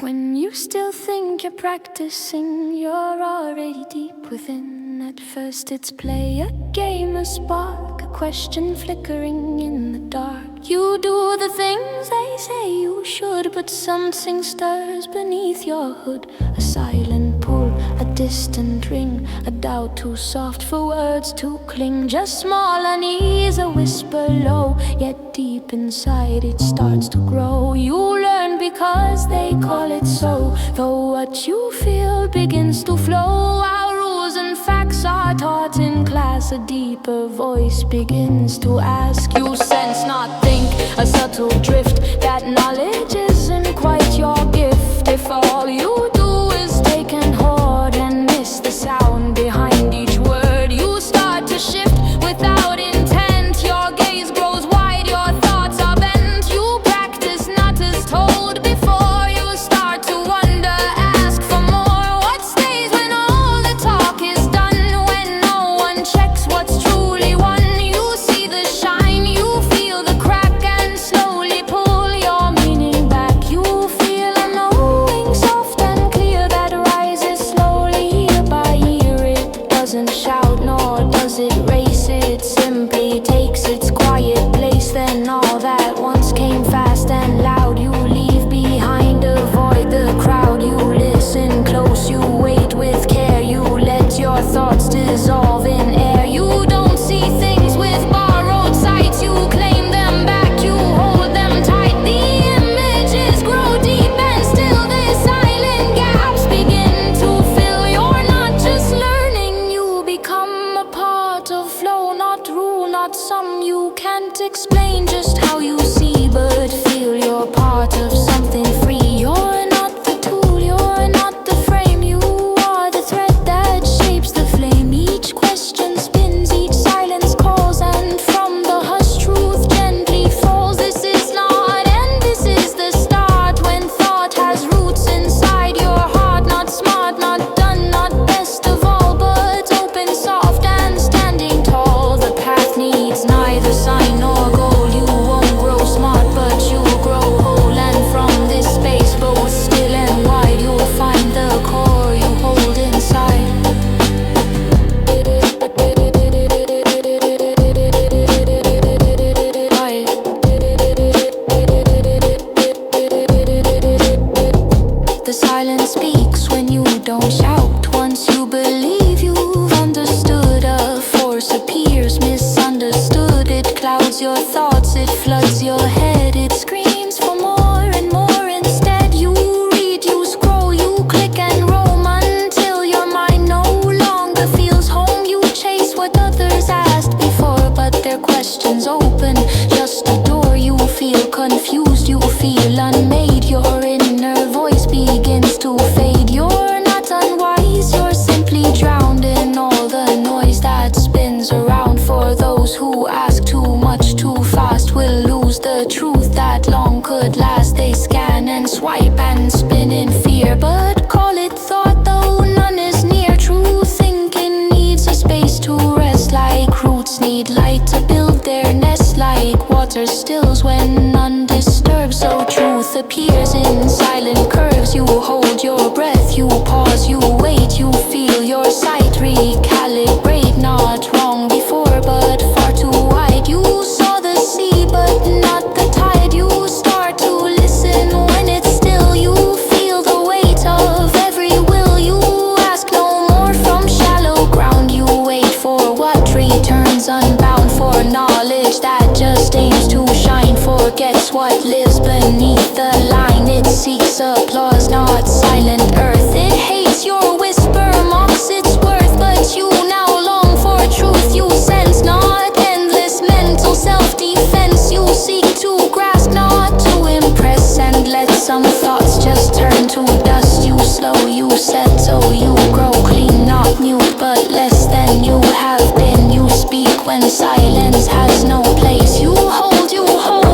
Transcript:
When you still think you're practicing, you're already deep within. At first it's play, a game, a spark, a question flickering in the dark. You do the things they say you should, but something stirs beneath your hood. A silent pull, a distant ring, a doubt too soft for words to cling. Just small unease, a whisper low, yet deep inside it starts to grow. You learn because they call it so, though what you feel begins to flow. Our rules and facts are taught in class, a deeper voice begins to ask. You sense, not think, a subtle drift, that knowledge isn't quite your gift. If all you do is take and hoard and miss the sound behind each word, you start to shift without intent. Your gaze grows wide, your thoughts are bent. You practice not as told before. You start to wonder, ask for more. What stays when all the talk is done? When no one checks what's truly won. You see the shine, you feel the crack, and slowly pull your meaning back. You feel a knowing, soft and clear, that rises slowly year by year. It doesn't shout nor does it race, it simply takes its quiet place. Then all that once came fast and loud, you leave behind, avoid the crowd. You listen close, you wait with care, you let your thoughts dissolve in air. You don't see things with borrowed sight, you claim them back, you hold them tight. The images grow deep and still the silent gaps begin to fill. You're not just learning, you become a part of flow, not rule, not sum. You can't explain just how you see, but feel you're part of something free. You're not the tool, you're not the frame, you are the thread that shapes the flame. Each question spins, each silence calls, and from the hush truth gently falls. This is not end, this is the start. When thought has roots inside your heart, not smart, not done, not best of all, but open, soft, and standing tall. The path needs neither sign nor goal. You won't grow smart, but you'll grow whole. And from this space, both still and wide, you'll find the core you hold inside. The silence speaks when you don't shout. Once you believe you've understood, a force appears misunderstood. It clouds your thoughts, it floods your head, it screams for more and more. Instead you read, you scroll, you click and roam until your mind no longer feels home. You chase what others asked before, but their questions open just a door. You feel confused, you feel unmade, your inner voice begins to fade. You're not unwise, you're simply drowned in all the noise that spins around. For those who ask too much too fast will lose the truth that long could last. They scan and swipe and spin in fear, but call it thought though none is near. True thinking needs a space to rest, like roots need light to build their nest, like water stills when undisturbed. So truth appears in silent curves. You hold your breath, you pause, you wait, you feel your sight recalibrate. Not wrong before, but far too wide. You saw the sea, but not the tide. You start to listen when it's still. You feel the weight of every will. You ask no more from shallow ground. You wait for what returns unbound, for knowledge that just aims to shine. Forgets what lives beneath the line. It seeks applause, not silent earth. It hates your whisper, mocks its worth, but you now long for truth. You sense not endless mental self-defense. You seek to grasp, not to impress, and let some thoughts just turn to dust. You slow, you settle, you grow clean, not mute, but less than you have been. You speak when silence has no place. You hold, you hold.